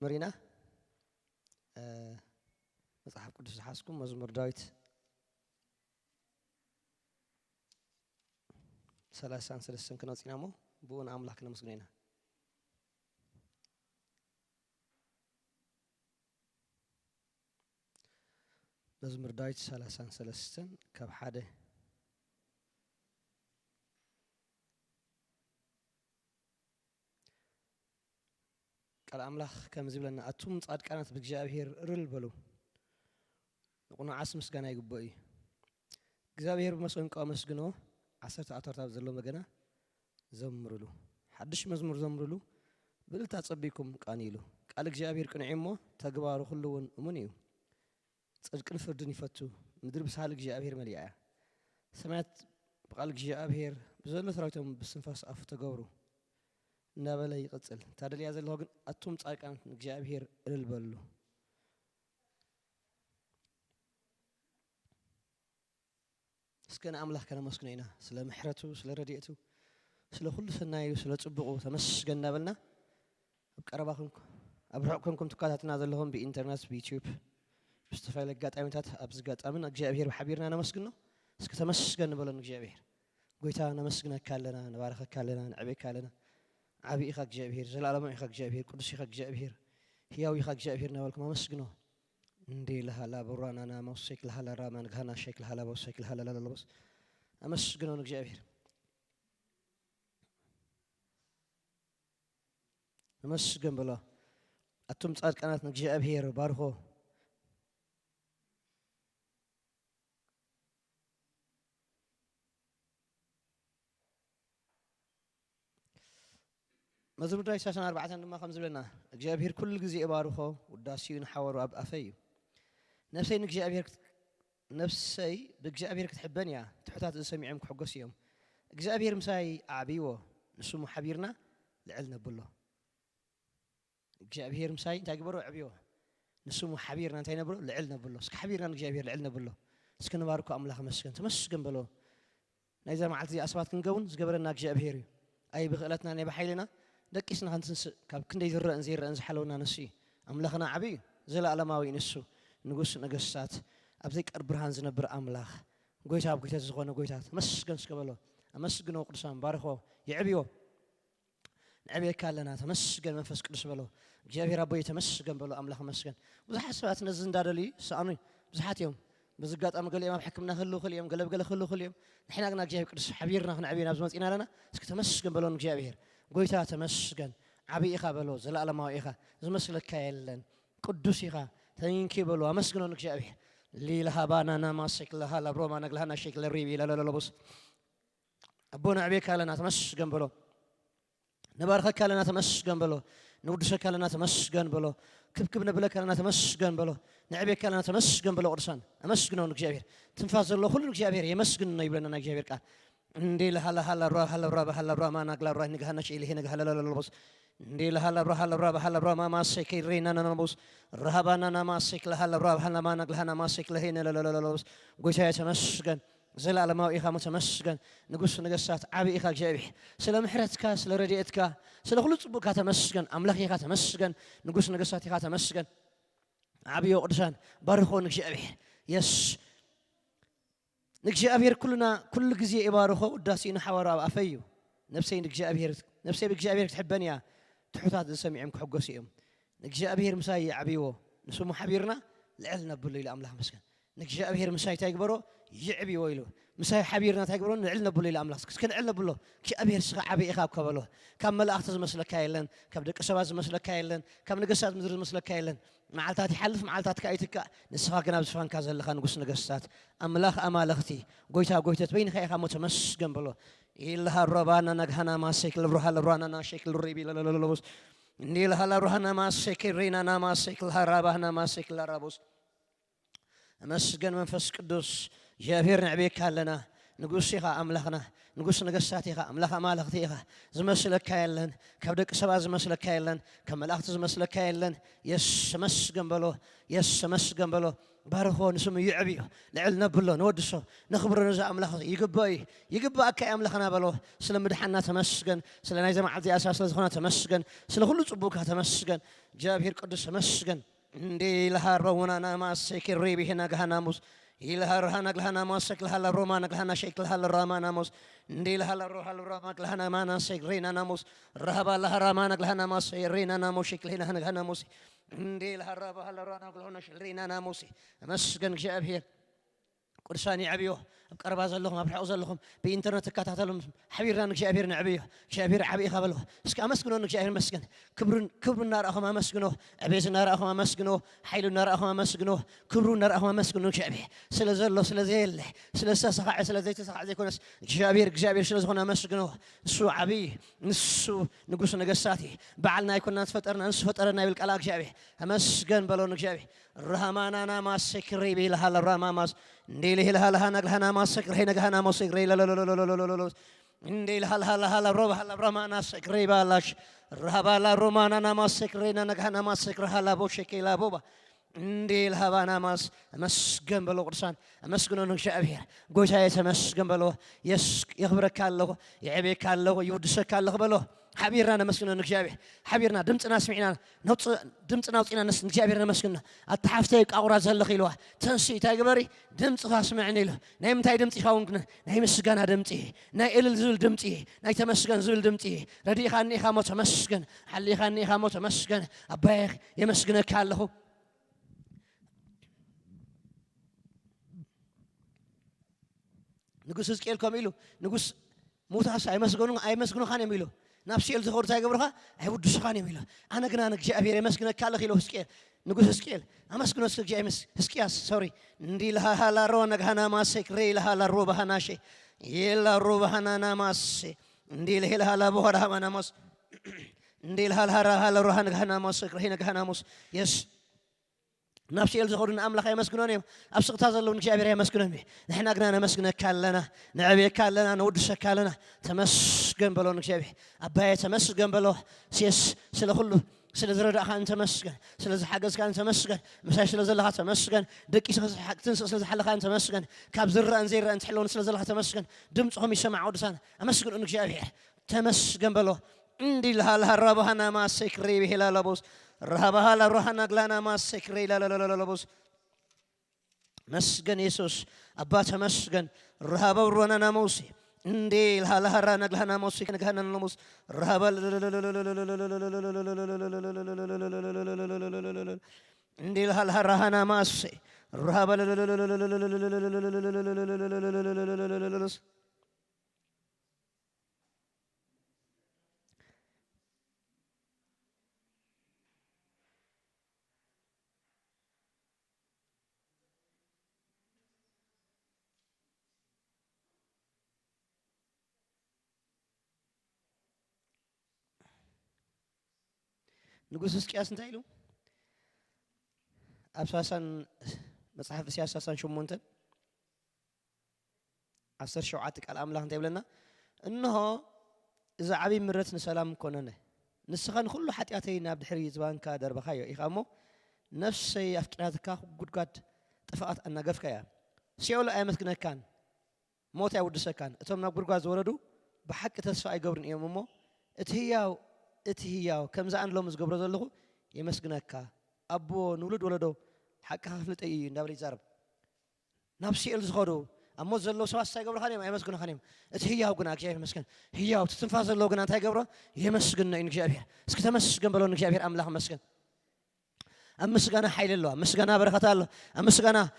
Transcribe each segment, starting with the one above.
مرينا مصحف قدس حاسكم مزمور داويت 33 كنوصينامو بون املاك نمسغنينا مزمور داويت 33 كاب حده قال املاك كم زبلنا اتوم صادقانات بእግዚአብሔር እልል በሉ ንቁና ዓስ ምስጋና ይግባእ እዩ እግዚአብሔር በመስገን መስግኖ 10 አተርታብ ዘሎ መገና ዘምሩሉ ሓድሽ መዝሙር ዘምሩሉ ብልታ ጸቢኩም ቃኒሉ ቃል እግዚአብሔር ቅንዒሞ ተግባሩ ሁሉውን እሙን እዩ ጽድቅን ፍርድን ይፈቱ ምድር ብሳል እግዚአብሔር መሊኣ ሰማያት በቃል እግዚአብሔር በዘለ ሰራዊቶም በስንፋስ አፍ ተገብሩ نابلا يقتل تادل يا زلوا جن أتوم صايقان እግዚአብሔር እልል በሉ እስከነ አምላክ ከነ መስግነና ስለ ምሕረቱ ስለ ረድኤቱ ስለ ሁሉ ሰናዩ ስለ ጽብቁ ተመስገን እናበልና አብቀረባኩም አብራኩምኩም ተካታተና ዘለሆም በኢንተርኔት በዩቲዩብ በስተፋይል አጋጣሚታት አብዝጋጣምን እግዚአብሔር በሐቢርና ነመስግነው እስከ ተመስገን በለን እግዚአብሔር ጎይታ ነመስግነካለና ነባረከካለና ነዕቤካለና عبي إخاك جابير زلالة ما إخاك جابير قدس إخاك جابير هياو إخاك جابير نوالك ما مسجنه ندي لها لا برانا أنا موسيك لها لا رامان غانا شيك لها لا موسيك لها لا لا لا بس أمسجنه نك جابير أمسجن بلا أتوم تصاد كانت نك جابير بارهو مزمور داي ساسن 4 لما 5 لنا እግዚአብሔር كل ጊዜ ባርኮ ወዳሲውን ሐወሩ አብ አፈዩ ነፍሰይ እግዚአብሔር ነፍሰይ በእግዚአብሔር ክትሕበንያ ትሕታት ሰሚዖም ክሕጎስዮም እግዚአብሔር ምሳይ አቢዎ ንሱሙ ሐቢርና ልዕል ነብሎ እግዚአብሔር ምሳይ እንታይ ግበሮ አቢዎ ንሱሙ ሐቢርና እንታይ ነብሎ ልዕል ነብሎ እስከ ሐቢርና እግዚአብሔር ልዕል ነብሎ እስከ ነባርኮ አምላኽ መስገን ተመስገን በሎ ናይዛ መዓልቲ አስባት ክንገውን ዝገበረና እግዚአብሔር እዩ አይ ብኽእለትና ናይ በሓይልና ደቂስና ክንትንስ ካብ ክንደይ ዝረአን ዘይረአን ዝሓለውና ንሱ ኣምላኽና ዓብይ ዘለኣለማዊ ንሱ ንጉስ ነገስታት ኣብ ዘይቀር ብርሃን ዝነብር ኣምላኽ ጎይታ ኣብ ጎይታ ዝኾነ ጎይታ ተመስገን ስከበሎ ኣመስግኖ ቅዱሳን ባርኾ ይዕብዮ ንዕብየካ ኣለና ተመስገን መንፈስ ቅዱስ በሎ እግዚአብሔር ኣቦይ ተመስገን በሎ ኣምላኽ መስገን ብዙሓት ሰባት ነዚ እንዳደልዩ ሰኣኑ ብዙሓት እዮም በዝጋጣሚ ገሊኦም ኣብ ሕክምና ክህልው ክልዮም ገለብገለ ክህልው ክልዮም ንሕና ግና እግዚአብሔር ቅዱስ ሓቢርና ክንዕብየና ኣብ ዝመፂና ኣለና እስኪ ተመስገን በሎን እግዚአብሔር ጎይታ ተመስገን ዓብይ ኢኻ በሎ ዘለኣለማዊ ኢኻ ዝመስለካ የለን ቅዱስ ኢኻ ተንኪ በሎ ኣመስግኖን እግዚአብሔር ሊላሃ ባናና ማሰክ ለሃ ለብሮማ ነግለሃና ሼክ ለሪቢ ለለለለቦስ ኣቦና ዕብየካ ኣለና ተመስገን በሎ ነባርከካ ኣለና ተመስገን በሎ ንውድሰካ ኣለና ተመስገን በሎ ክብክብ ነብለካ ኣለና ተመስገን በሎ ንዕብየካ ኣለና ተመስገን በሎ ቅዱሳን ኣመስግኖን እግዚአብሔር ትንፋስ ዘሎ ሁሉ እግዚአብሔር የመስግን ነው ይብለና እግዚአብሔር ቃል ندي لها لها لها ما نقلا روح نجهنا شيء اللي هنا جهلا لا لا بس ندي لها لها ما سكير رينا أنا بس رهبنا أنا ما سك لها لها ما نقلا أنا ما سك لهنا لا لا لا بس قوي شيء تمسكن زل على ما إخا متمسكن نقص نقصات عبي إخا جابي سلام حرتك سلام رديتك سلام خلص بك تمسكن أملاك إخا تمسكن نقص نقصات إخا تمسكن عبي وقدسان بارخون جابي يس نجابير كلنا كل جزء إبارخو داسين حوارا أفيو نفسي نجابير نفسي بجابير تحبني تحطات سميعهم كحجوسيهم نجابير مساي عبيو نسمو حبيرنا لعلنا بلي لأملاح مسكن نجابير مساي تاجبرو يعبي ويلو مساي حبيرنا تاجبرو لعلنا بلي لأملاح سكن علنا بلو كأبير سخ عبي إخاب كبلو كم ملا أختز مسلك كايلن كم دك سواز مسلك كايلن كم نقصات مدرس مسلك كايلن معلتات حلف معلتات كايتك نسخة كنا بسفان كذا اللي خان نقص نقصات أملاخ أمالختي قويتا تبين خير خا متمسكن بلو إلها الربانا نجهنا ما سيكل روحها الربانا شكل الربي لا لا لا بس إلها الربانا ما سيكل رينا ما سيكل هربانا ما سيكل رابوس مسكن منفس قدوس جابير نعبيك لنا نقص خا أملاخنا نقص نقصاتي خا أملاخ أمالختي خا زمسلك كايلن كبدك سبع زمسلك كايلن كمل أخت زمسلك كايلن يس مسكن بلو بارخو نسمي يعبيه لعلنا بالله نودسه نخبر نزا أملاخ يقبأ أكا أملاخنا بالله سلم مدحنا تمسكن سلم نايزة معدي أساس لزخنا تمسكن سلم كل صبوكها تمسكن جابير قدس تمسكن دي لها رونا ناماس سكري بهنا جهنموس إلها رهنا جهنا ماسك لها الرومان جهنا شيك لها الرامان ناموس دي لها الروح الرامان جهنا مانا سكرينا ناموس رهبا لها رامان جهنا ماس يرينا ناموس شيك لها جهنا موس دي لها الرابا هلا رانا قلنا شرينا ناموسي مسكن جاب هي قرصاني عبيوه بقرب زلهم ابحق زلهم بإنترنت تكاتاتلهم حبيرنا جابير نعبيه جابير عبي خبله اسك امسكنوا جابير مسكن كبر النار اخو ما مسكنوه ابيز النار اخو ما مسكنوه حيل النار اخو ما مسكنوه كبر النار اخو ما مسكنوه جابيه سلازلو سلازيل سلاسسخع سلازي تسخع زي كونس جابير سلازخنا مسكنوه نسو عبي نسو نقص نقساتي بعلنا يكون نتفطرنا نسو فطرنا بالقلاق جابيه مسكن بلون جابيه الرحمانا ما سكري بيلها الرحماس نديله لها نقلها ما سكر هنا جهنا ما سكري لا لا لا لا لا لا لا نديله هلا روب هلا برمانا سكري بالاش رهبا لا رومانا ما سكرينا نجهنا ما سكر هلا بوشكي لا بوبا نديله بانا ماس مسجن بلو قرصان مسجنو نشابيه قوشا يتمسجن بلو يس يخبرك الله يعبيك الله يودسك الله بلو حبيرنا مسكنا نجابي حبيرنا دمتنا سمعنا نوت دمتنا وطينا نس نجابيرنا مسكنا التحفتيك أورا زلخ يلوه تنسي تاجبري دمت سمعني له نايم تاي دمتي خاونكنا نايم مسكنا دمتي ناي إل زول دمتي ناي تمسكن زول دمتي ردي خاني خامو تمسكن حلي خاني خامو تمسكن أبايخ يمسكنا كله نقص سكيل كاميلو نقص موتاس أي مسكونو خاني ميلو نفسي الزهور تاجبرها هيود سخاني ميلا أنا كنا نكجي أبير مسكنا كله خيلو سكيل نقول سكيل أما سكنا سكجي سكياس سوري ندي لها هلا رونا جهنا ما سكري لها هلا روبا هناشي يلا روبا هنا ماس ندي لها هلا بوهرها ما ناموس ندي لها هلا روحنا جهنا ما سكري هنا جهنا موس يس نفسي الزهور نأمل خير مسكوني أبسط هذا اللون جابر مسكوني نحن أجنا مسكنا كلنا نعبي كلنا نودش كلنا تمسكن بلون جابي أباي تمسكن بلو سيس سلخلو سلزرد أخان تمسكن سلز حجز كان تمسكن مساش سلزلها تمسكن دك يسخ حق تنس سلز حل خان تمسكن كاب زر أنزير أنت حلون سلزلها تمسكن دمتهم يسمع عودسان أمسكن إنك جابي تمسكن بلو عندي لها الرابها أنا ما سكري به لا لبوس رهبها لا روحنا قلنا ما سكري لا لا لا لا بوس مسجن يسوس أبات مسجن رهبا ورونا ناموسي عندي لها رانا قلنا موسي كنا ناموس رهبا عندي لها رانا ماسي رهبا نقول سكياس نتايلو أساسا مصحف سياسة شو مونتن عصر شوعاتك الأملاك نتايب لنا إنه إذا عبي مرتنا سلام كوننا نسخن كله حتياتينا بدحري زبان كادر بخايو إخامو نفسي أفكارك قد قد تفقت أن نقف كيا سيولو أيامتنا كان موت يود سكان أتوم نقول قاز وردو بحق تسفى يقبرن يومو اتهياو كم زان لو مزقبر زلخو يمسكنك أبو نولد ولدو حق حفلت أي نبري زرب نفسي الزخرو أمو زلو سواس يقبر خانيم يمسكن خانيم اتهياو قناك جاي مسكن هياو تتنفاز اللو قنا تيقبره يمسكن إنك جابير اسك تمسكن بلو إنك جابير أملاح مسكن أمسكنا حيل الله أمسكنا بركة الله أمسكنا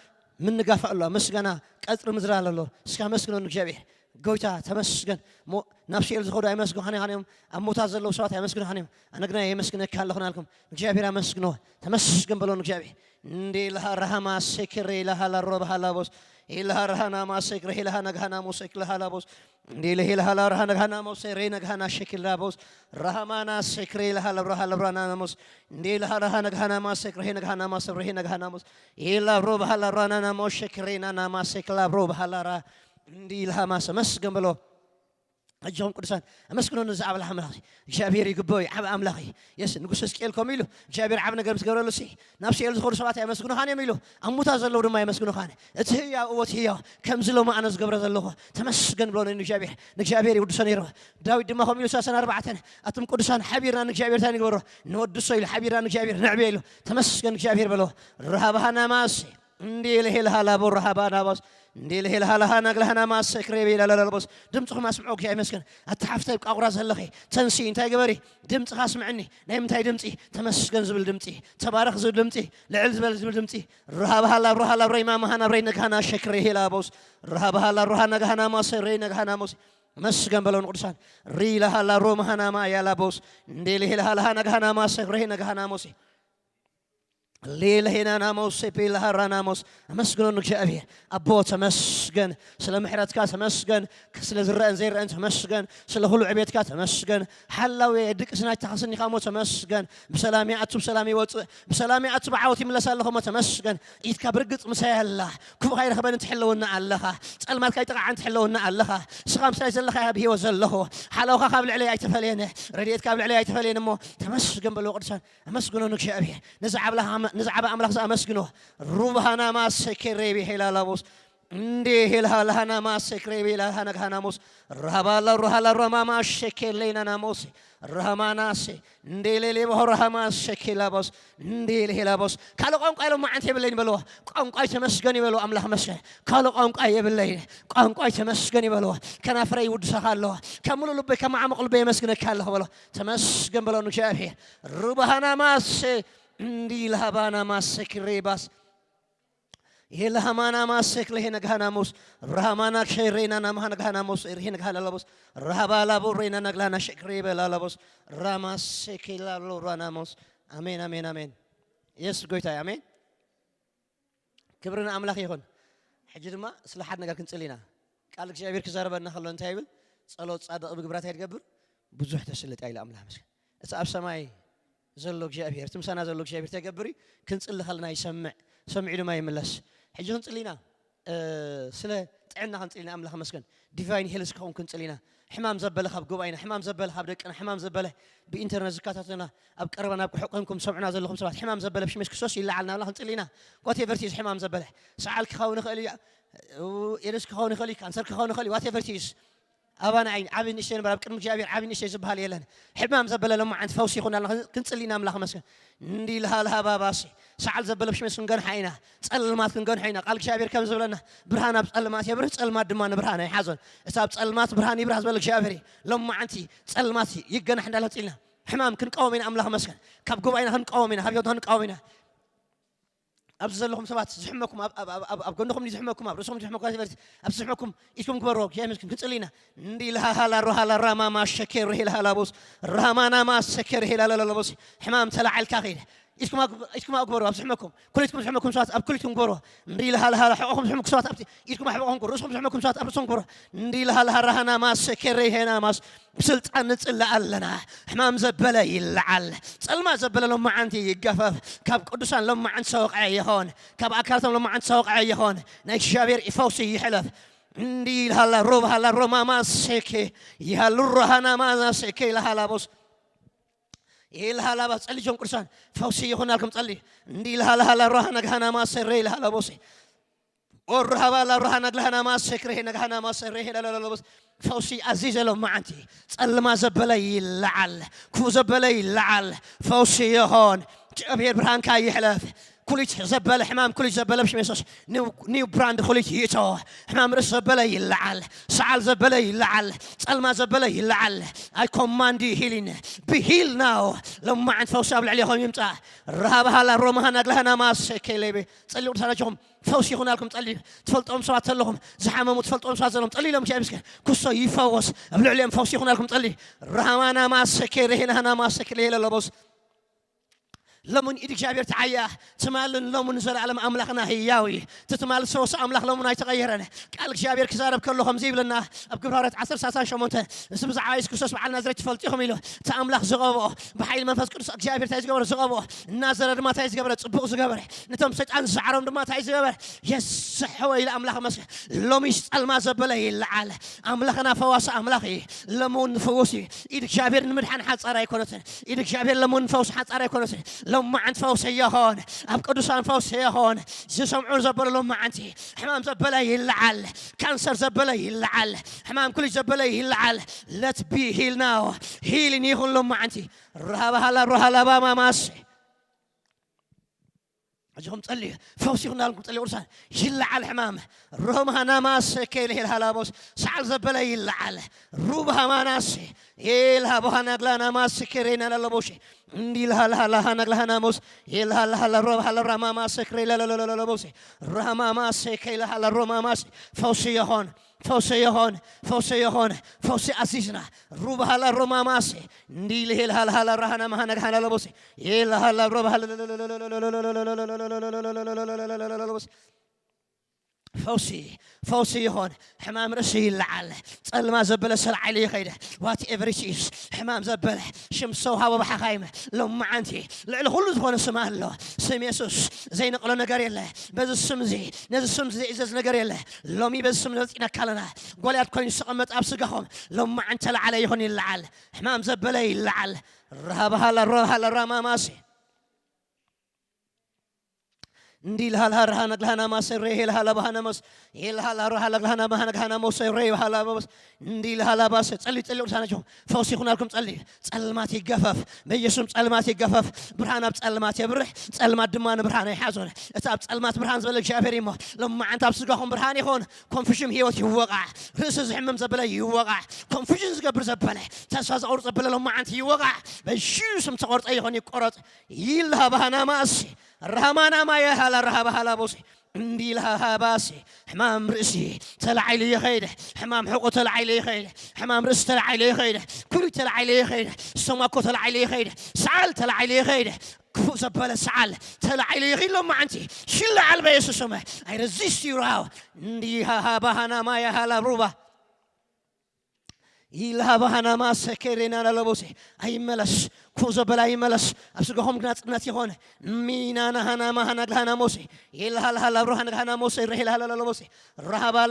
من نقافة الله أمسكنا كثر مزرعة الله اسك مسكن إنك جابير قويتا تمسكن مو نفسي الزخور يمسكن خانيم أمو تازل لو سوات يمسكن خانيم أنا قنا يمسكن كهلا خنا لكم جابير أمسكنه تمسكن بلو إنك جابير ندي لها رحمة سكري لها الرب هلا بوس إلها رهنا ما سكر إلها نجهنا موسك لها لابوس ديله إلها لا رهنا نجهنا موسرين نجهنا شكل لابوس رحمنا سكر إلها لبرها لبرنا موس ديله رهنا نجهنا ما سكر هنا نجهنا ما سكر هنا نجهنا موس إلا روب هلا رنا موس شكرين أنا ما سكر لبروب هلا را ديلها ما سمس جنبلو أجهم قدسان أمسكنون نزعب الحملاخي جابير يقبوي عب أملاخي يس نقص سكيل كميلو جابير عبنا قرب تقول له سي نفسي يلزخور سوات يمسكنو خان يميلو أموت هذا اللو رما يمسكنو خان اتهيا وتهيا كم زلو ما أنا زقبر زلوه تمسكن بلون إنه جابير يودسان يروح داود دم خميلو ساسنا 4 أتم قدسان حبيرنا نجابير ثاني قبره نود الصيل حبيرنا نجابير نعبيلو تمسكن جابير بلو رهبهنا ماسي ندي له الهلا برهبنا بس ندي له الهلا نقلهنا ما سكريبي لا لا لا بس دمتكم اسمعوك يا مسكن اتحفتي بقراز هلخي تنسي انت قبري دمت اسمعني نايم انت دمتي تمسكن زبل دمتي تبارك زبل دمتي لعل زبل دمتي رهبها بري ما هنا بري نغهنا شكري لا بس رهبها نغهنا ما سري نغهنا مس مسكن بلون قدسان ري لها لا روم هنا ما يا لا بس ندي له الهلا نغهنا ما سكري نغهنا موسي الليل هنا ناموس بيلا هراناموس مسجون نجابيه أبو تمسجن سلام حرات كات مسجن سل زرقان زير أنت مسجن سل هلو عبيد كات مسجن حلاوي دك سناي تحسني خامو تمسجن بسلامي أتوب سلامي وط بسلامي أتوب عوتي من لسال لهم تمسجن يتكبرقت مسيا الله كم خير خبر تحلونا الله سأل مالك يتقع عن تحلونا الله سخام سايز الله به وزله حلاوها قابل عليه يتفلينه رديت قابل عليه يتفلين مو تمسجن بلو قرشان مسجون نجابيه نزعب لها نزعب أملاك أمسكنه روبهنا ما سكريبي هلا بوس ندي هلا ما سكريبي لا هنا موس رهبا رما ما شكلنا ناموس رهماناسي ندي لي بهرهما شكلا بوس ندي هلا بوس قالوا قوم قالوا ما أنت بالليل بلوه قوم قاي تمسكني بلوه أملاك مسكن قالوا قوم قاي بالليل قوم قاي تمسكني بلوه كان فري ود سخالله كملوا لبي كم عمق لبي مسكن كله بلوه تمسكن بلوه نشافه روبهنا ما ندي لهبانا ما سكريباس يلهمانا ما سكله نغهنا موس رحمانا شيرينا نمها نغهنا موس إرهي نغهنا لبوس رهبا لابورينا نغلانا شكريبا لبوس راما سكيلا لورانا موس آمين آمين آمين يس قويتا آمين كبرنا أملاك يخون حجر ما سلحات نغا كنتلينا قالك جابير كزاربنا خلو انتايبل صلوت صادق بقبرات هيتقبر بزوح تسلت أيلا أملاك مسك أسأب سماي زلوك جابير تمسانا زلوك جابير تقبري كنت اللي خلنا يسمع سمعي له ما يملس حجون تلينا سلا تعنا هنتلينا أملاك مسكن ديفاين هيلس كون كنت تلينا حمام زبله خب قبينا حمام زبله خب دقنا حمام زبله بإنترنت زكاتنا أب قربنا بحقنكم سمعنا زلهم سبات حمام زبله بش مسك سوسي إلا علنا الله هنتلينا قوتي فرتيز حمام زبله سعالك خاون خلي يرس خاون خلي كانسر خاون خلي واتي فرتيز أبانا عين عبين نشين برا بكرم جابير عبين نشين زبها لي لنا حمام زبله لما عند فوسي خونا الله كنت لينا أملاك مسكن ندي لها باباسي سعال زبله بش مسكن جن حينا تسألمات كن جن حينا قالك جابير كم زبلنا برهانا بسألمات يبرز تسألمات دمان برهانا يحزن إساب تسألمات برهاني برهز بالك جابيري لما عنتي تسألمات يجنا حنا لا تقولنا حمام كن قومين أملاك مسكن كاب قومين هن قومين هبيض هن قومين أبزل لهم سبات زحمكم أب قلناكم نزحمكم أب رسوم زحمكم أبزحمكم إيشكم كبروك يا مسكين كتسلينا ندي لها هلا روح هلا رما ما شكر هلا هلا بوس رمانا ما شكر هلا هلا بوس حمام تلع الكاغير إيشكم أكبروا أبزحمكم كلكم زحمكم سوات أب كلكم كبروا ندي لها هلا حقكم زحمكم سوات أب إيشكم أحبكم كبروا رسوم زحمكم سوات أب رسوم كبروا ندي لها هلا رهنا ما شكر هنا ما بسلت أن تسأل لنا حمام زبلة يلعل تسأل ما زبلة لما عندي يقفف كاب قدسان لما عند سوق عيهون كاب أكارتهم لما عند سوق عيهون نايش جابير يفوسي يحلف ندي هلا روما ما سكي يهلا رهنا ما سكي لها بوس يلها لا بس اللي جون قدسان فوسي هنا لكم تصلي ندي لها رهنا جهنا ما سري لها بوسي والرهبا لا رهنا لهنا ما سكره نجهنا ما سري لا بس فوسي عزيز لهم معنتي تسأل ما زبلي لعل كو زبلي لعل فوسي هون جابير برهان كاي يحلف كلش زبل حمام كلش زبل بش ميسوس نيو براند كلش يتو حمام رس زبل يلعل سعال زبل يلعل تسأل ما زبل يلعل I command you healing be healed now لما عند فوسي قبل عليهم يمتع رهبها لا رومها نقلها ما سكيلي تصلي ورسالتهم فوسي هنا لكم تصلي تفلطهم سوات لهم زحمهم تفلطهم سوات لهم تصلي لهم جاي مسكين كسو يفوس قبل عليهم فوسي هنا لكم تصلي رهمانا ما سكيري هنا ما سكيلي لا بوس لمن إيدك جابير تعيا تمال لمن زر على أملاخنا هياوي تتمال سوس أملاخ لمن يتغيرنا قالك جابير كسارب كلهم زيب لنا بقبرة 10 ساعات شمونته سبز عايز كسوس مع الناس فلتيهم يلو تأملاخ زغبو بحيل منفس كرس جابير تايز قبر زغبو الناظر ما تايز قبر صبغ زغبر نتم سيت عن زعرهم ما تايز قبر يسحوا إلى أملاخ مسح لم يسأل ما زبله العال أملاخنا فواس أملاخي لمن فوسي إيدك جابير نمدحن حد صار يكونتن إيدك جابير لمن فوس حد صار يكونتن لما عند فوس هي هون أب قدوسان فوس هي هون سمعون زبل لما عندي حمام زبله العال كانسر زبله العال حمام كل زبله العال let be heal now healing يهون لما عندي رهبها ما ماشي أجهم تصلي فوس يهون لكم تصلي ورسان يلعل حمام رومها ناماس كيله الهلابوس سعل زبله يلعل روبها ما ناسي يلها بها نقلنا ماس كرينا للبوشي يلها نقلها ناموس يلها روبها الرما ماس كريلا للبوشي رما ماس كيلها الرما ماس فوس يهون فوسي أسيسنا روبها الرما ماسي نديله الهلا رهنا ما هنقهنا لبوسي يلها روبها فوسي هون حمام رسي العل صل ما زبل سل عليه خيده وات ايفريشيس حمام زبل شمسوها وبحخايمه لما عنتي لعل كل زخون اسمه الله سم يسوس زي نقول نغير يله بز السمزي نز السمزي إذا نغير يله لومي بز السمزي نكلنا قوليات كوين سقمت أبسقهم لما عنت عليه هون العل حمام زبل العل رهبها الرما ماسي نديل هالها نقلنا ما سريه الهلا بهنا مس يلها روح لقلنا ما هنقهنا مو سريه هلا بس نديل هلا بس تصلي ورسانجهم فوسي خنا لكم تصلي تصلمات يقفف بيسوم تصلمات يقفف برهان بتصلمات يبرح تصلمات دمان برهان يحازون اتاب تصلمات برهان زبلك شافري ما لما انت بسقهم برهان يكون كونفيشن هيوت يوقع رس زحمم زبله يوقع كونفيشن زقبر زبله تساز اور زبله لما انت يوقع بشيسم تقرط يكون يقرط يلها بهنا ماسي رحمانا ما يهلا رهبها لا بوسي عندي لها باسي حمام رأسي تلعي لي خيره حمام حقو تلعي لي خيره حمام رأس تلعي لي خيره كل تلعي لي خيره سماكو تلعي لي خيره سعال تلعي لي خيره كفو زبالة سعال تلعي لي خيره لما عنتي شل على بيسو سمه I resist you راو عندي هابهنا ما يهلا روبا يلها بهنا ما سكرنا للبوسي أي ملس كوزا بلا أي ملس أبسقهم ناتي هون مينا نهنا ما هنا لهنا موسي يلها لها روح نهنا موسي رهلا للبوسي رهبا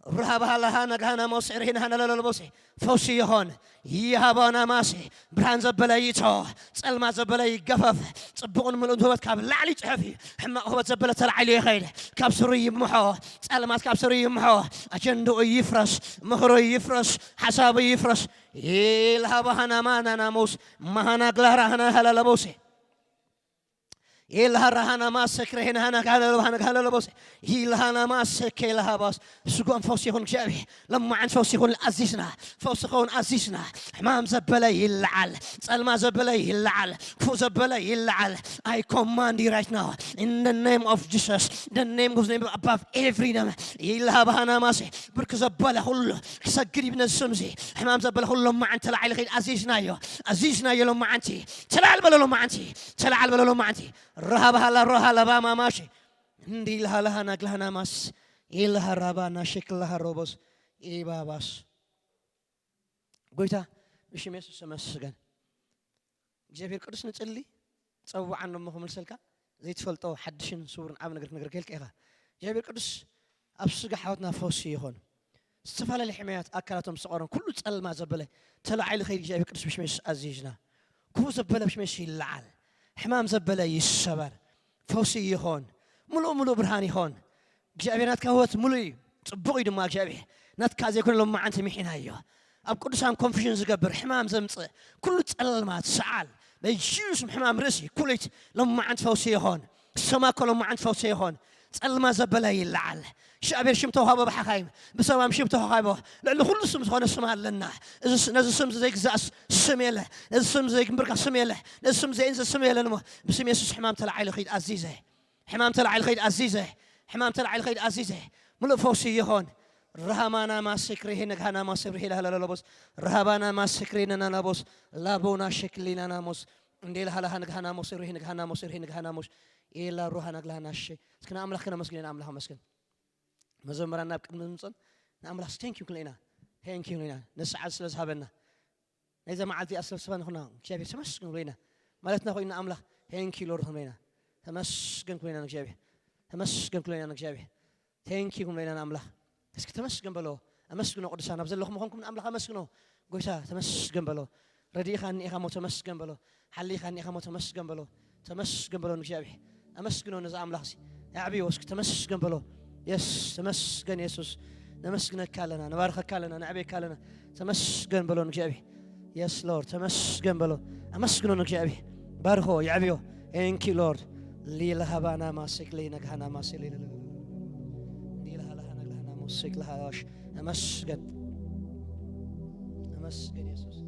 رهبها لها نهنا موسي رهنا للبوسي فوسي هون يهابنا ماسي برهان زبلا يتو صلما زبلا يقفف صبقون من انتوبت كاب لعلي تحفي حما هو زبلا تلعلي خير كاب سوري يمحو صلمات كاب سوري يمحو اجندو يفرس مخرو يفرس حسابي يفرس يلهبنا ما ناموس ما هنقلهنا هلا لبوسي يلهرهنا ما سكرهنا هنا لبوس يلهنا ما سكيلها باس سقون فوسي هون جابي لما عند فوسي هون عزيزنا فوسي هون عزيزنا حمام زبله يلعل صلما زبله يلعل كفو زبله يلعل I command you right now in the name of Jesus the name of name above every name يلهبنا ما سي برك زبله كله سقري من السمزي حمام زبله كله ما عند تلعل خير عزيزنا يا لما عندي تلعل بلا لما عندي تلعل بلا لما عندي رهبها لا روح لا ما ماشي ندي لها نقلها ماس إلها ربنا شكلها روبوس إباباس قويتا مش ميسو سمسجن جابير قدس نتسلي تصوع عنه مخم السلكة زي تفلتو حدشن صور عم نقدر كيلك إيغا جابير قدس أبسق حوتنا فوسي هون استفال الحمايات أكلاتهم صقرن كله تسأل ما زبله طلع على خير جابير قدس مش ميس عزيزنا كو زبله مش ميس يلعل حمام زبله يسبر فوسي هون ملو برهاني هون جابير نات كهوت ملي صبقي دما جابير نات كازي يكون لما عنت ميحين هيا اب قدسان كونفيشن زغبر حمام زمص كله تصلمات سعال بيجيس حمام رسي كليت لما عنت فوسي هون السما كل لما عنت فوسي هون تصلما زبله يلعل شابير شمتو هابا بحخايم بسبب شمتو هابا لانه كل اسم هون اسمها لنا اذا اسم زيك زاس سميله اسم زيك بركه سميله اسم زي انز سميله بسم يسوع حمام تلعي الخيد عزيزه حمام تلعي الخيد عزيزه حمام تلعي الخيد عزيزه ملو فوسي هون رهبانا ما سكره نجهنا ما سبره لا لا لا بوس رهبانا ما سكرينا نا بوس لابونا شكلنا ناموس نديل هلا هنجهنا ما سبره نجهنا ما سبره نجهنا موس إلا روح نجلنا الشيء سكنا أملاكنا مسكين أملاها مسكين مزمرنا بكم نصن نأملاك thank you كلنا thank you لنا نسعد سلسبنا إذا ما عدي أسلف سبنا هنا شابي تمسكن لنا مالتنا خوينا أملاك thank you Lord لنا تمسكن كلنا نجابي تمسكن كلنا نجابي thank you كلنا نأملاك اسك تمسكن بلو أمسكنه قدسنا بزل لكم هونكم أملاك أمسكنه قوسا تمسكن بلو ردي خان إخامو تمسكن بلو حلي خان إخامو تمسكن بلو نجابي أمسكنه نزع أملاكسي يا عبي واسك تمسكن بلو يس تمسكن يسوس نمسكنك كالنا نبارك كالنا نعبي كالنا تمسكن بلو نجابي يس لورد تمسكن بلو أمسكنه نجابي بارهو يعبيو إنكي لورد لي لهبانا ماسك لينك هنا ماسك لي لها لهنا ماسك لهاش أمسكن يسوس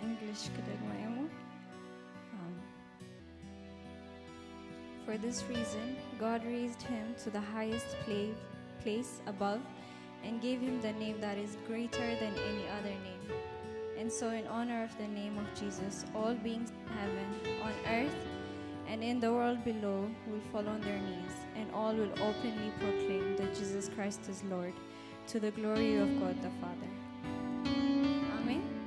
English For this reason, God raised him to the highest place above and gave him the name that is greater than any other name. And so in honor of the name of Jesus, all beings in heaven, on earth, and in the world below will fall on their knees, and all will openly proclaim that Jesus Christ is Lord, to the glory of God the Father. Amen.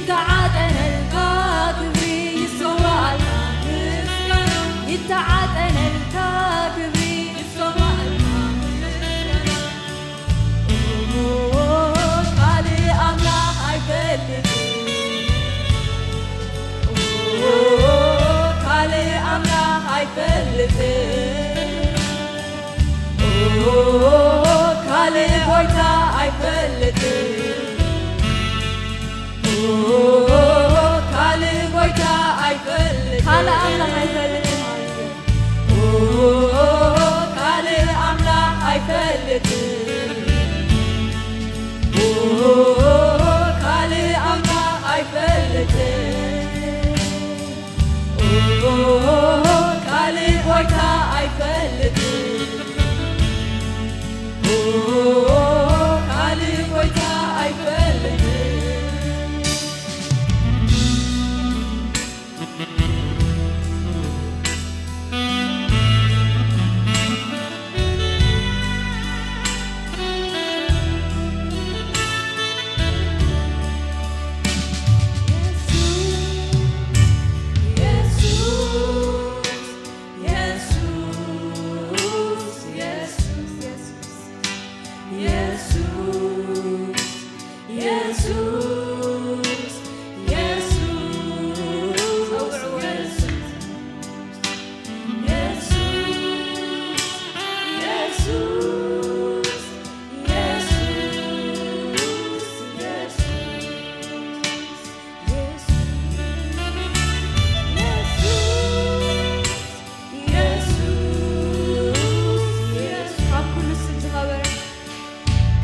يتعاطن الكاكبري يسوى المسكنة يتعاطن الكاكبري يسوى المسكنة كالي أملاح عيفلتي كالي أملاح عيفلتي كالي بويتا عيفلتي كالي بويتا عيفلتي كالي أملاح عيفلتي كالي أملاح عيفلتي كالي أملاح عيفلتي كالي بويتا عيفلتي كالي بويتا عيفلتي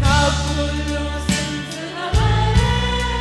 كابولو سنت غبرة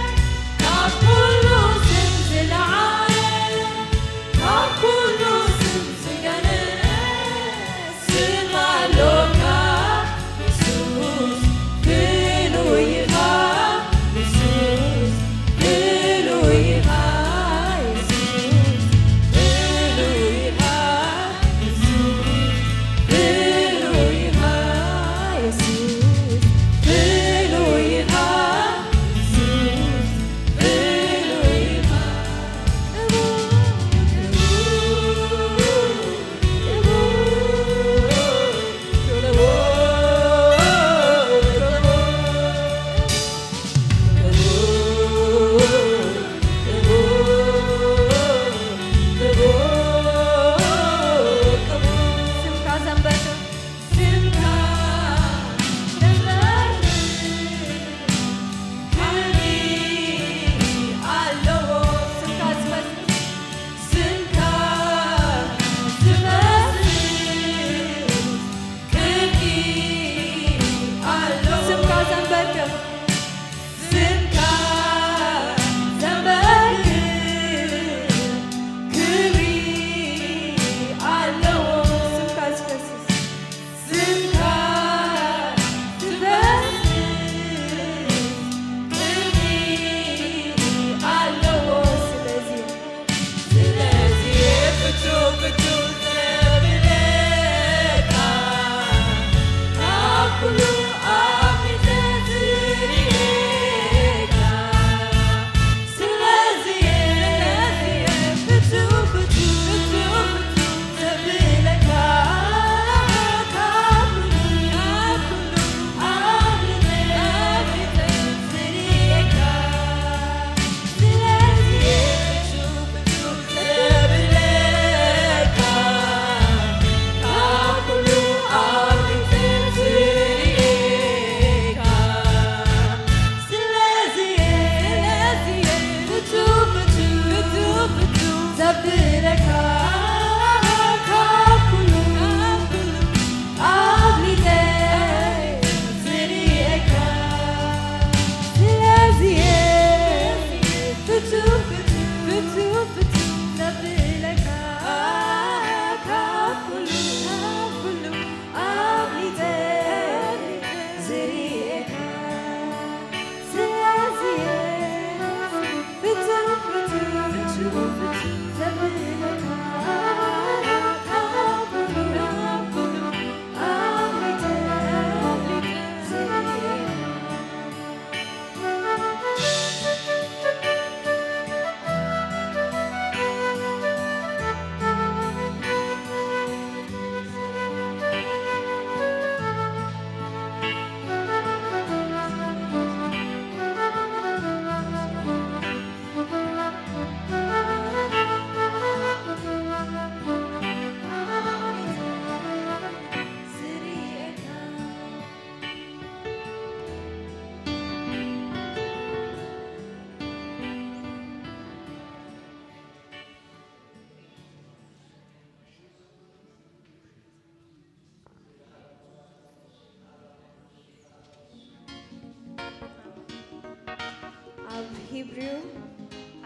Hebrew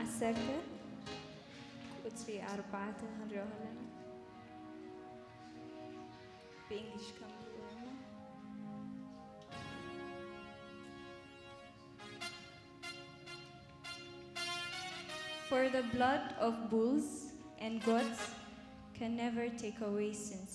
10 ቁጥሪ 4 ክንሪኦ ከለና በእንግሊሽ ከምንሪኦ For the blood of bulls and goats can never take away sins.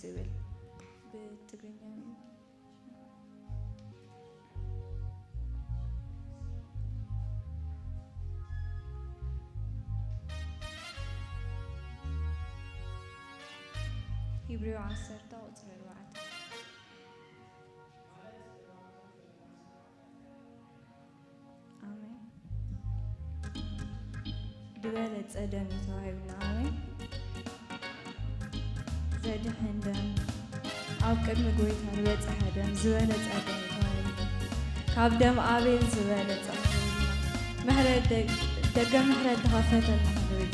Hebrew 10 ቁጥሪ 4 አሜን ድበለጸ ደም ተዋሂብና አሜን ዘድሕን ደም ኣብ ቅድሚ ጎይታ ዝበፅሐ ደም ዝበለጸ ደም ተዋሂብና ካብ ደም ኣቤል ዝበለጸ ምሕረት ደገ ምሕረት ተኸፈተልና ንብል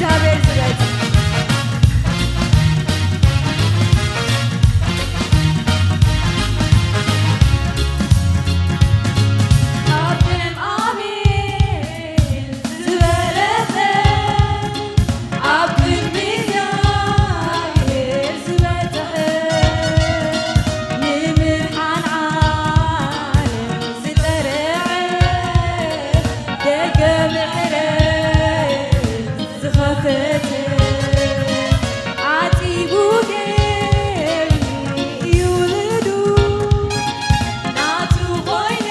እግዚአብሔር ዝለት ካብደም አቤል ዝበለጠ ኣብ ቅድሚ እግዚአብሔር ዝበፅሐ ንምድሓን ዓለም ዝጠርዐ ደገ ምሕረት ዝኸፈተ ዓፂቡ ገይሩ እዩ ውሉዱ ናቱ ኮይነ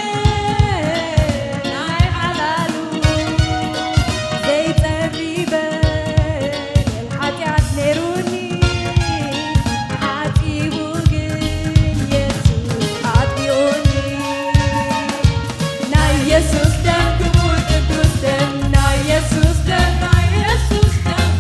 ናይ ሓላሉ ዘይፀሪ በደል ሓጢኣት ነይሩኒ ዓፂቡ ግን ኢየሱስ ኣጥቢኡኒ ናይ ኢየሱስ ደም ክቡር ቅዱስ ደም ናይ ኢየሱስ ደም ናይ ኢየሱስ ደም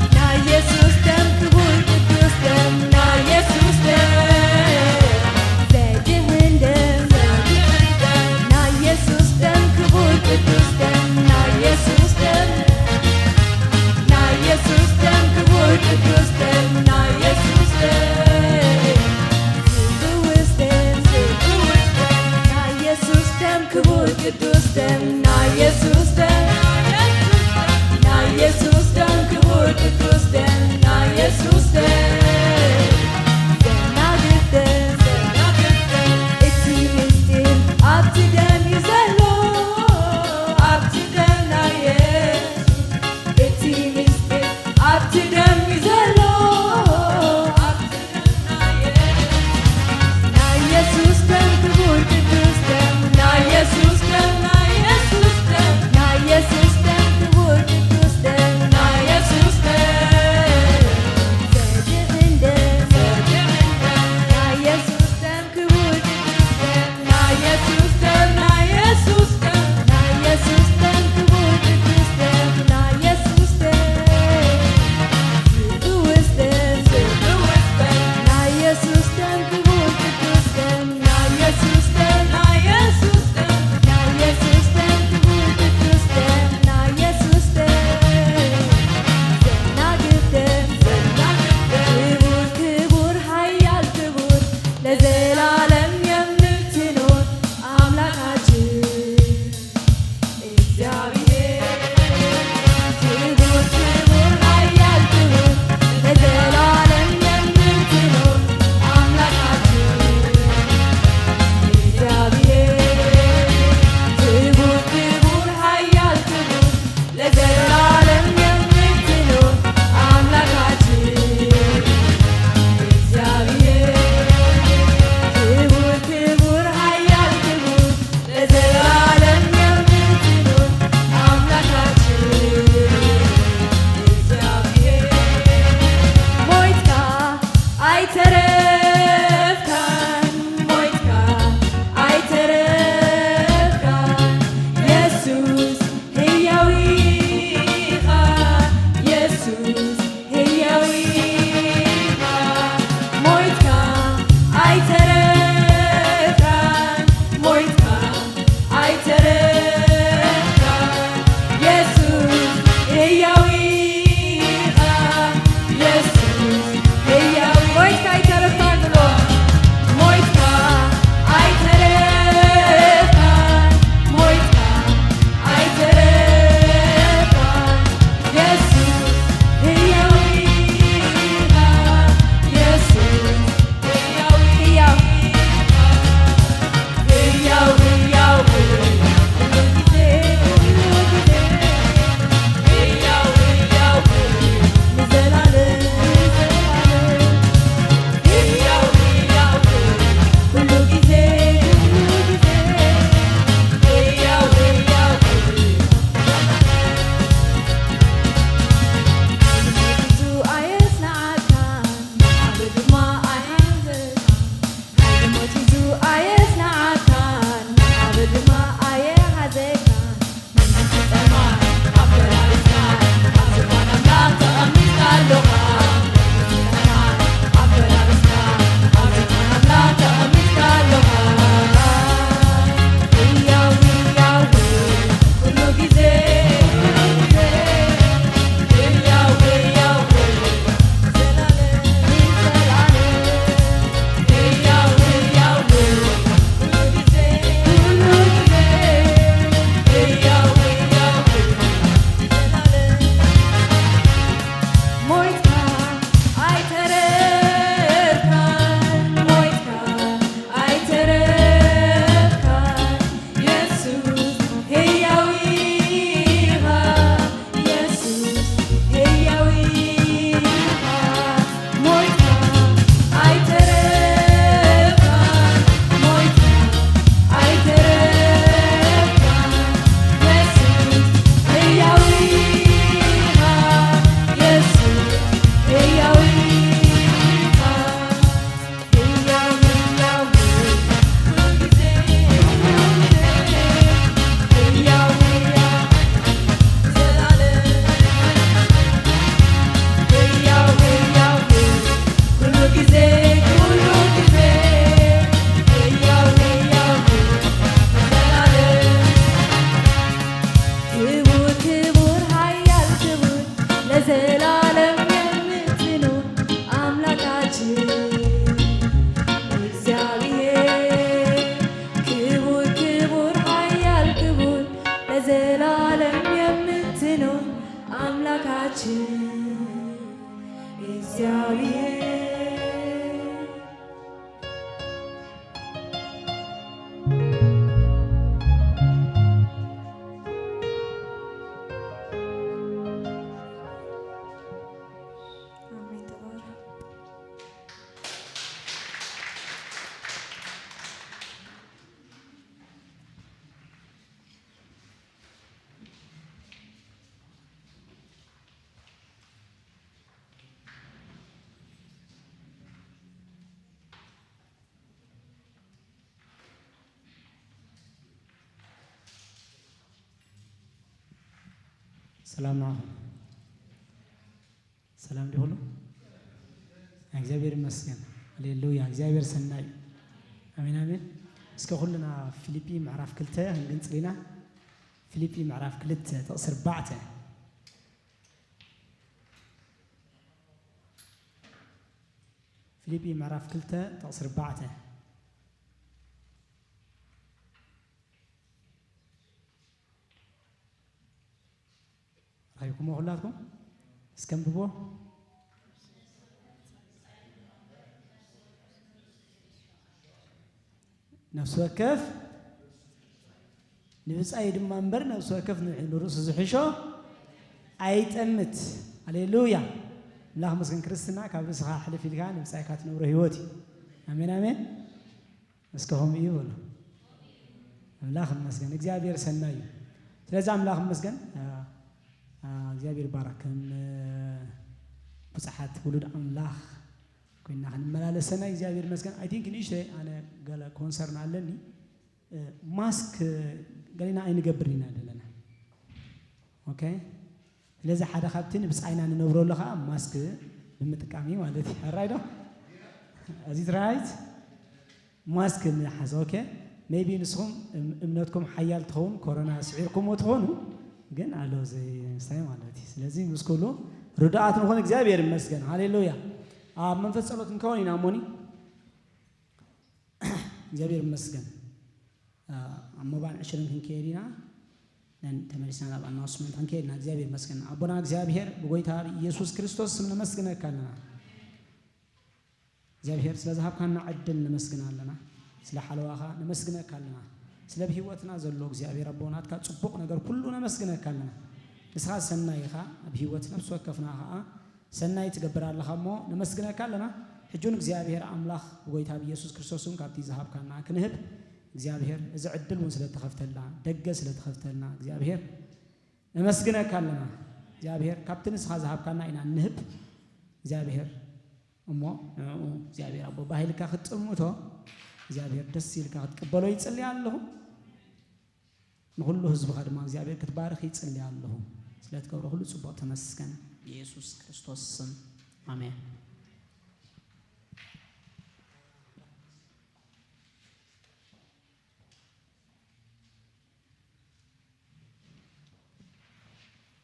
ለዘላለም የምትኖር አምላካችን እግዚአብሔር ክቡር ክቡር ኃያል ክቡር ለዘላለም የምትኖር አምላካችን እግዚአብሔር አሜን ተባረክ። ሰላም ነው። ሰላም ሊሆኑ እግዚአብሔር ይመስገን። ሃሌሉያ እግዚአብሔር ሰናይ አሜን አሜን። እስከ ሁሉና ፊልጵ ምዕራፍ 2 እንግንጽሊና ፊልጵ ምዕራፍ 2 ጥቅስ 4 ፊልጵ ምዕራፍ 2 ጥቅስ 4 رايكم ሁላችሁም እስከምብቦ ነፍስ ወከፍ ንብጻይ ድማ እምበር ነፍስ ወከፍ ንርእሱ ዝሕሾ አይጠምት ሃሌሉያ ላህ መስገን ክርስትና ካብ እስኻ ሕልፍ ኢልካ ንብጻይካ ትነብሮ ህይወት አሜን አሜን እስከሆም እዩ በሉ አምላክ መስገን እግዚአብሔር ሰናይ ስለዚህ አምላክ መስገን እግዚአብሔር ባረከም ብዙሓት ውሉድ አምላክ ኮይና ክንመላለሰና እግዚአብሔር መስገን አይ ቲንክ ንሽ አነ ገለ ኮንሰርን አለኒ ማስክ ገሊና አይንገብርና አይደለና ኦኬ ስለዚህ ሓደ ካብትን ብጻይና ንነብሮ ለኻ ማስክ ንምጥቃሚ ማለት ራይዶ አዚት ራይት ማስክ ንሓዝ ኦኬ ሜቢ ንስኹም እምነትኩም ሓያል ትኸውን ኮሮና ስዒርኩም ትኾኑ ግን አለው ዘይ ሳይ ማለት ስለዚህ ምስኩሉ ሩዳአት ነው እግዚአብሔር ይመስገን ሃሌሉያ መንፈስ ጸሎት እንከውን ይናሞኒ እግዚአብሔር ይመስገን አሞባን 20 ክንከሪና ተመልሰና አናውንስመንት አንከሪና እግዚአብሔር ይመስገን አቦና እግዚአብሔር በጎይታ ኢየሱስ ክርስቶስ ስም እንመስግነካለና እግዚአብሔር ስለዛሃብካና ዕድል እንመስግናለና ስለ ሐለዋኻ እንመስግነካለና ስለ በህይወትና ዘሎ እግዚአብሔር አቦናትካ ጽቡቅ ነገር ሁሉ ነመስግነካለና እስኻ ሰናይኻ በህይወት ነፍስ ወከፍናኻ ሰናይ ትገብራለኻሞ ነመስግነካለና ሕጁን እግዚአብሔር አምላክ በጎይታ ኢየሱስ ክርስቶስን ካብቲ ዘሃብካና ክንህብ እግዚአብሔር እዚ ዕድል ውን ስለተኸፍተልና ደገ ስለተኸፍተልና እግዚአብሔር ነመስግነካለና እግዚአብሔር ካብቲ ንስኻ ዘሃብካና ኢና ንህብ እግዚአብሔር እሞ እግዚአብሔር አቦ ባይልካ ክትጥሙቶ እግዚአብሔር ደስ ይልካ ክትቀበሎ ይጽልያለሁ ንሁሉ ህዝብ ኸድማ እግዚአብሔር ክትባርኽ ይጽልያለሁ ስለተከብሮ ሁሉ ጽቡቅ ተመስገን ኢየሱስ ክርስቶስ ስም አሜን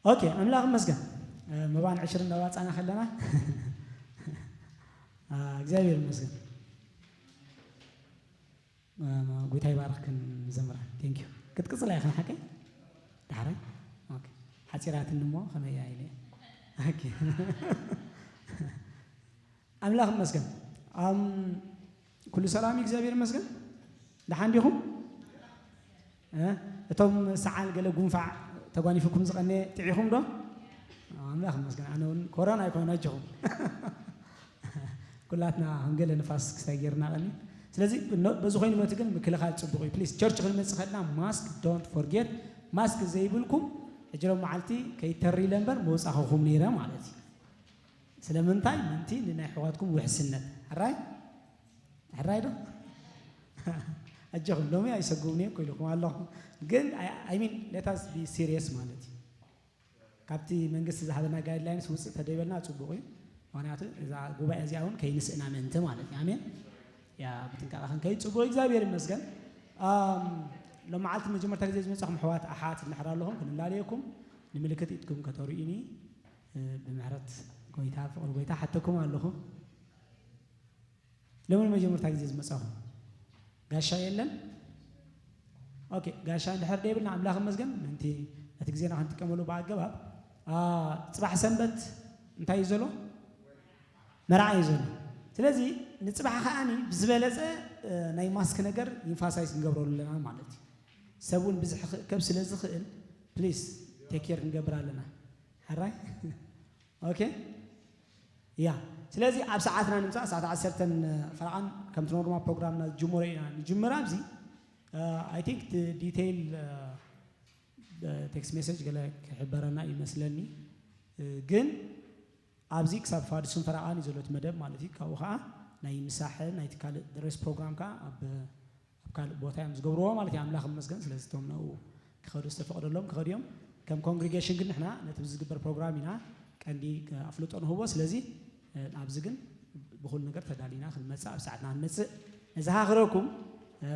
ኦኬ አምላክ መስገን መባን 20 ነዋጻና ኸለና እግዚአብሔር መስገን ጎይታ ይባርክን ዘምራ ቴንክ ዩ ክትቅጽ ላይ ኸን ሐቀይ ዳራ ኦኬ ሐጺራትን ደሞ ከመያ ይለ ኦኬ አምላክ መስገን ኩሉ ሰላም እግዚአብሔር መስገን ለሐንዲኹም እቶም ሰዓል ገለ ጉንፋዕ ተጓኒፍኩም ዝቀነ ጥዒኹም ዶ አምላክ መስገን አነ ኮሮና አይኮናችሁም ኩላትና አንገለ ንፋስ ክሳይርና ቀኒ ስለዚህ በዙ ኮይን መት ግን ምክልኻል ጽቡቅ ፕሊዝ ቸርች ክንመጽኸልና ማስክ ዶንት ፎርጌት ማስክ ዘይብልኩም እጅረው ማዓልቲ ከይተሪ ለምበር መውጻኹም ነይረ ማለት ስለምንታይ ምንቲ ንናይ ሕዋትኩም ውሕስነት አራይ ዶ አጀኹም ሎሚ አይሰጉምኒ ኮይልኩም አላህ ግን አይ ሚን ሌት አስ ቢ ሲሪየስ ማለት ካብቲ መንግስት ዝሃበና ጋይድላይንስ ውጽእ ተደይበልና ጽቡቅ ምክንያቱ እዛ ጉባኤ እዚያውን ከይንስእና ምንት ማለት አሜን ያ ብትንቃኻን ከይጽቡቅ እግዚአብሔር ይመስገን ለማዓልት መጀመርታ ጊዜ ዝመጽኹም ሕዋት አሓት ንሕራለኹም ክንላለየኩም ንምልክት ኢትኩም ከተሩኢኒ بمعرض قويتا فقر قويتا حتى كم اللهم لما المجموع تاجز مساهم قاشا يلن اوكي قاشا نحر ديبلنا املاخ مزقن انت تجزينا انت كملوا بعد جواب صباح سنبت انت يزلو مرعى يزلو ስለዚህ ንጽባሕ ኸኣኒ ብዝበለጸ ናይ ማስክ ነገር ኢንፋሳይዝ እንገብረሉና ማለት እዩ ሰቡን ብዙሕ ከብ ስለ ዝኽእል ፕሊዝ ቴክ ኬር እንገብራለና ሓራይ ኦኬ ያ ስለዚህ ኣብ ሰዓትና ንምፃእ ሰዓት 10 ፈርዓን ከምቲ ኖርማል ፕሮግራምና ጅሙር ኢና ንጅምር ኣብዚ አይ ቲንክ ዲቴይል ቴክስት ሜሴጅ ገለ ክሕበረና ይመስለኒ ግን ኣብዚ ክሳብ ፋድስን ፈርዓን ይዘሎት መደብ ማለት እዩ ካብኡ ከዓ ናይ ምሳሕን ናይ ትካል ድረስ ፕሮግራም ከዓ ኣብ ካልእ ቦታ እዮም ዝገብርዎ ማለት እዩ ኣምላኽ መስገን ስለዚ እቶም ነው ክኸዱ ዝተፈቐደሎም ክኸድዮም ከም ኮንግሪጌሽን ግን ንሕና ነቲ ዝግበር ፕሮግራም ኢና ቀንዲ ኣፍልጦ ንህቦ ስለዚ ኣብዚ ግን ብኩሉ ነገር ተዳሊና ክንመፅእ ኣብ ሰዓትና ንመፅእ ነዘኻኽረኩም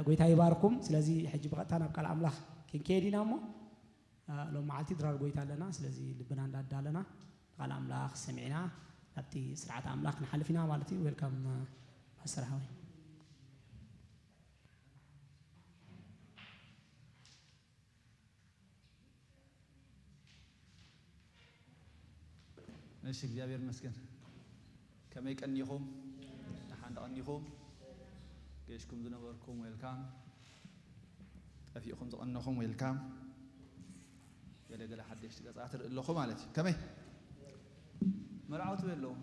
ጎይታ ይባርኩም ስለዚ ሕጂ ብቐጥታ ናብ ቃል ኣምላኽ ክንከይድ ኢና እሞ ሎም መዓልቲ ድራር ጎይታ ኣለና ስለዚ ልብና እንዳዳለና ቃል አምላክ ሰሚዕና ኣብቲ ስርዓት አምላክ ንሓልፊና ማለት እዩ ዌልካም ማስተርሃዊ እሺ እግዚአብሔር ይመስገን ከመይ ቀኒኹም ንሓንዳ ቀኒኹም ገሽኩም ዝነበርኩም ዌልካም ጠፊእኹም ዝቐነኹም ዌልካም ገለገለ ሓደሽቲ ገጻት ርእለኹ ማለት እዩ ከመይ مرعوت ويلو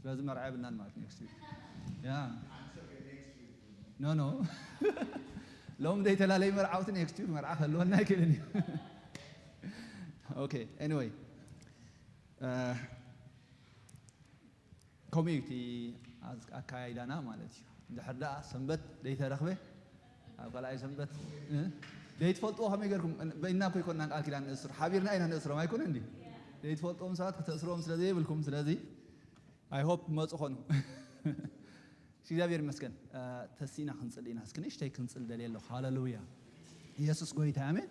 لازم مرعى بنان مالك next week يا نو لو مديت لا لي مرعوت next week مرعى خلونا كلني اوكي anyway community አካይዳና ማለት እዩ እንድሕዳ ሰንበት ደይተረኽበ ኣብ ቀላይ ሰንበት ليت فلتو هم يقولكم بيننا كوي كنا قال كده نسر حبيرنا أين نسر ما يكون عندي ليت فلتو مسات تسرهم سلذي بالكم سلذي I hope ما تخونوا شيء جابير مسكن تسينا خنصلينا سكن إيش تي خنصل دليل له هاللويا يسوع قوي تامين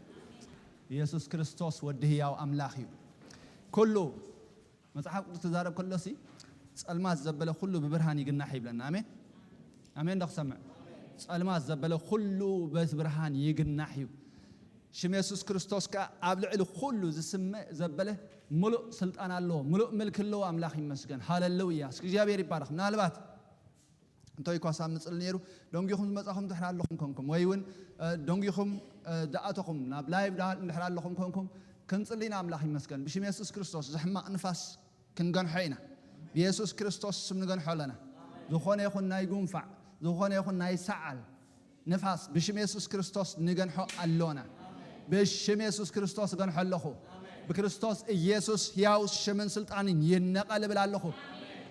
يسوع كريستوس وديه أو أملاخيو كله مصحف تزارب كله سي الماس زبله كله ببرهاني قلنا حيبلنا آمين آمين دخ سمع الماس زبله كله بس برهان يقلنا حيو شم يسوع كريستوس كأبلع له كله زبله ملء سلطان الله ملء ملك الله أملاخي مسكن هاللويا سكجابير يبارك من البات أنتوا يقاسم مثل نيرو دونجيهم مساهم تحرر لهم كونكم ويون دونجيهم دعاتكم نبلايف تحرر لهم كونكم كنصلينا أملاخي مسكن بشم يسوع كريستوس زحمة أنفاس كنجن حينا بيسوع كريستوس سمنجن حولنا ذخون يخون نايقون فع ذخون يخون نايسعل نفاس بشم يسوع كريستوس نجن حق اللونا بشم يسوع كريستوس جن حلخو بكريستوس يسوع ياو شمن سلطانين ينقل بالالخو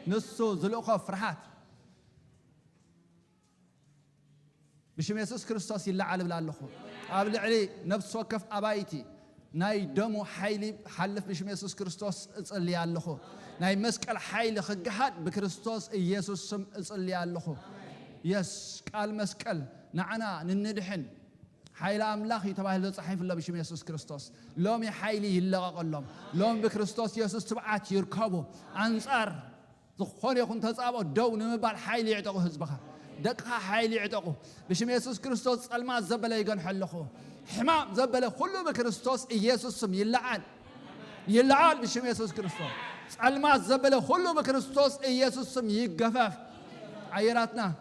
نسو زلقه فرحات بشم يسوع كريستوس يلعل بالالخو قبل علي نفس وقف أبايتي ناي دمو حيلي حلف بشم يسوع كريستوس اصلي اللخو ناي مسكل حيل خجحات بكريستوس يسوع سم اصلي اللخو يس قال مسكل نعنا نندحن حيل أملاخ يتباهل صحيف الله بشم يسوع كريستوس لوم يحيلي يلقى قلهم لوم بكريستوس يسوع تبعات يركبوا أنصار ذخون يكون تصابوا دون مبال حيل يعتقوا حزبها دقها حيل يعتقوا بشم يسوع كريستوس الماء زبله يجن حلخو حمام زبله كله بكريستوس يسوع سم يلعان بشم يسوع كريستوس الماء زبله كله بكريستوس يسوع سم يجفف عيراتنا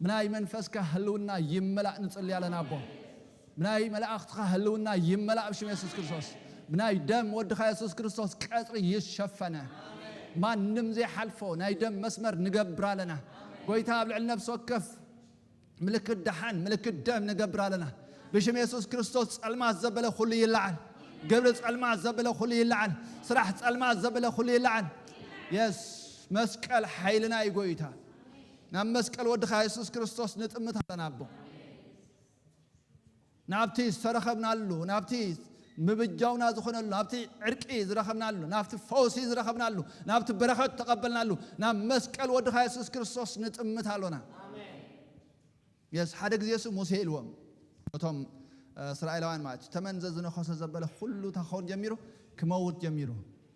مناي منفسك هلونا يملأ نصلي على نابو مناي ملأختك هلونا يملأ بشم يسوع كريستوس مناي دم ودخ يسوع كريستوس كأسر يشفنا ما نمزي حلفه ناي دم مسمر نقبر لنا قويتها بالعلم بسوكف ملك الدحان ملك الدم نقبر لنا بشم يسوع كريستوس الماء زبله خلي يلعن قبل الماء زبله خلي يلعن صراحة الماء زبله خلي يلعن يس مسكال حيلنا يقويتها نعم مسكال ودخ يسوع كريستوس نتأمتها نابو نابتي سرخبنا له نابتي مبجاونا زخنا له نابتي عرقي زرخبنا له نابتي فوسي زرخبنا له نابتي بركات تقبلنا له نعم مسكال ودخ يسوع كريستوس نتأمتها لنا يس حدك يسوع موسى الوم وتم እስራኤላውያን ማለት ተመን ዘዝነ ኸሰ ዘበለ ሁሉ ተኾን ጀሚሩ ክመውት ጀሚሩ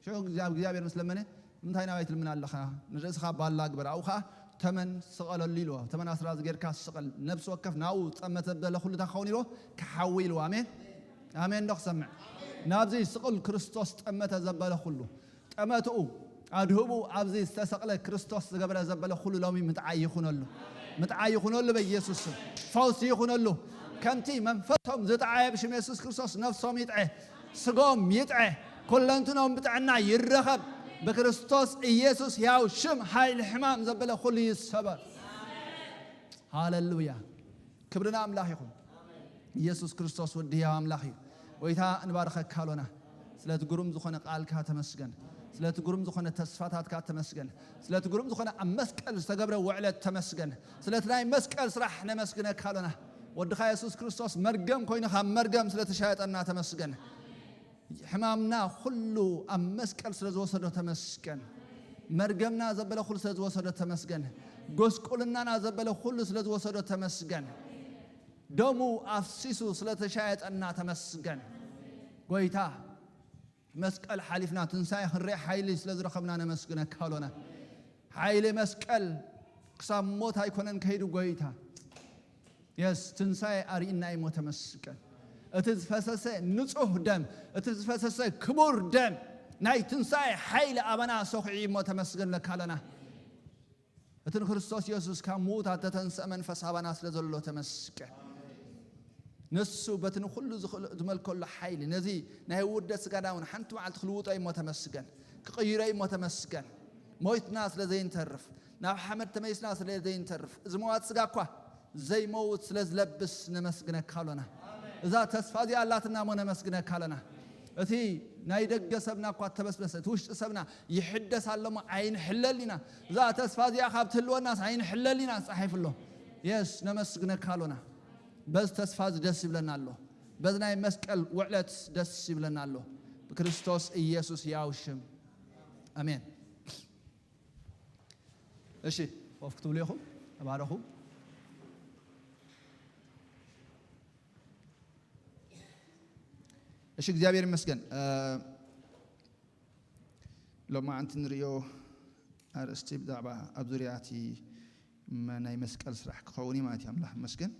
شو እግዚአብሔር መስለመነ እንታይ ናይት ልምን ኣለኻ ንርእስኻ ባላ ግበር ኣውኻ ተመን ስቀል ሊልዎ ተመን ኣስራዝ ጌርካ ስቀል ነፍስ ወከፍ ናው ጸመተ ዘበለ ሁሉ ተኾን ኢልዎ ክሓዊሉ አሜን አሜን ንኽሰምዕ ናብዚ ስቀል ክርስቶስ ጠመተ ዘበለ ሁሉ ጠመትኡ ኣድህቡ ኣብዚ ዝተሰቕለ ክርስቶስ ዝገበረ ዘበለ ሁሉ ሎሚ ምጥዓይ ይኹነሉ ምጥዓይ ይኹነሉ በኢየሱስ ፈውስ ይኹነሉ ከምቲ መንፈሶም ዝጥዓየ ብሽም ኢየሱስ ክርስቶስ ነፍሶም ይጥዐ ስጎም ይጥዐ ኩለንትኖም ብጥዕና ይረኸብ በክርስቶስ ኢየሱስ ያው ሽም ኃይል ሕማም ዘበለ ሁሉ ይሰበር ሃሌሉያ ክብርና አምላኽ ይኹን ኢየሱስ ክርስቶስ ወዲ ያው አምላኽ እዩ ወይታ እንባርከካ አሎና ስለቲ ግሩም ዝኾነ ቃልካ ተመስገን ስለቲ ግሩም ዝኾነ ተስፋታትካ ተመስገን ስለቲ ግሩም ዝኾነ ኣብ መስቀል ዝተገብረ ውዕለት ተመስገን ስለቲ ናይ መስቀል ስራሕ ነመስግነካ አሎና ወድኻ ኢየሱስ ክርስቶስ መርገም ኮይኑ ካብ መርገም ስለተሻየጠና ተመስገን ሕማምና ሁሉ ኣብ መስቀል ስለዝወሰዶ ተመስገን መርገምና ዘበለ ሁሉ ስለዝወሰዶ ተመስገን ጎስቁልናና ዘበለ ሁሉ ስለዝወሰዶ ተመስገን ደሙ ኣፍሲሱ ስለተሻየጠና ተመስገን ጎይታ መስቀል ሓሊፍና ትንሳኤ ክንሪእ ሓይሊ ስለዝረኸብና ነመስግነካ አሎና ሓይሊ መስቀል ክሳብ ሞት ኣይኮነን ከይዱ ጎይታ የስ ትንሳኤ ኣርኢና እሞ ተመስገን እቲ ዝፈሰሰ ንጹህ ደም እቲ ዝፈሰሰ ክቡር ደም ናይ ትንሳኤ ሓይሊ ኣበና ሰኺዑ እሞ ተመስገነካ አሎና እቲ ንክርስቶስ ኢየሱስ ካብ ሙታት ተተንስአ መንፈስ ኣበና ስለ ዘሎ ተመስገን ነሱ በትን ሁሉ ዝመልከሉ ሓይሊ ነዚ ናይ ውደት ስጋዳውን ሓንቲ መዓልቲ ክልውጦ እሞ ተመስገን ክቕይሮ እሞ ተመስገን ሞይትና ስለ ዘይንተርፍ ናብ ሓመድ ተመይስና ስለ ዘይንተርፍ እዚ መዋት ስጋ እኳ ዘይመውት ስለ ዝለብስ ነመስግነካ አሎና እዛ ተስፋ እዚኣ ኣላትና ሞ ነመስግነካ አሎና እቲ ናይ ደገ ሰብና እኳ ተበስበሰ እቲ ውሽጢ ሰብና ይሕደስ ኣሎሞ ኣይንሕለል ኢና እዛ ተስፋ እዚኣ ካብ ትህልወናስ ኣይንሕለል ኢና ፃሒፍሎ የስ ነመስግነካ አሎና በዝ ተስፋ ደስ ይብለና ኣሎ በዝ ናይ መስቀል ውዕለት ደስ ይብለና ኣሎ በክርስቶስ ኢየሱስ ያው ሽም አሜን እሺ ወፍክቱ ለኹም ተባረኹ እሺ እግዚአብሔር ይመስገን ሎማ አንተ ንሪኦ አርእስቲ ብዛዕባ ኣብ ዙርያቲ ናይ መስቀል ስራሕ ክኸውን ማለት እዩ ኣምላኽ መስገን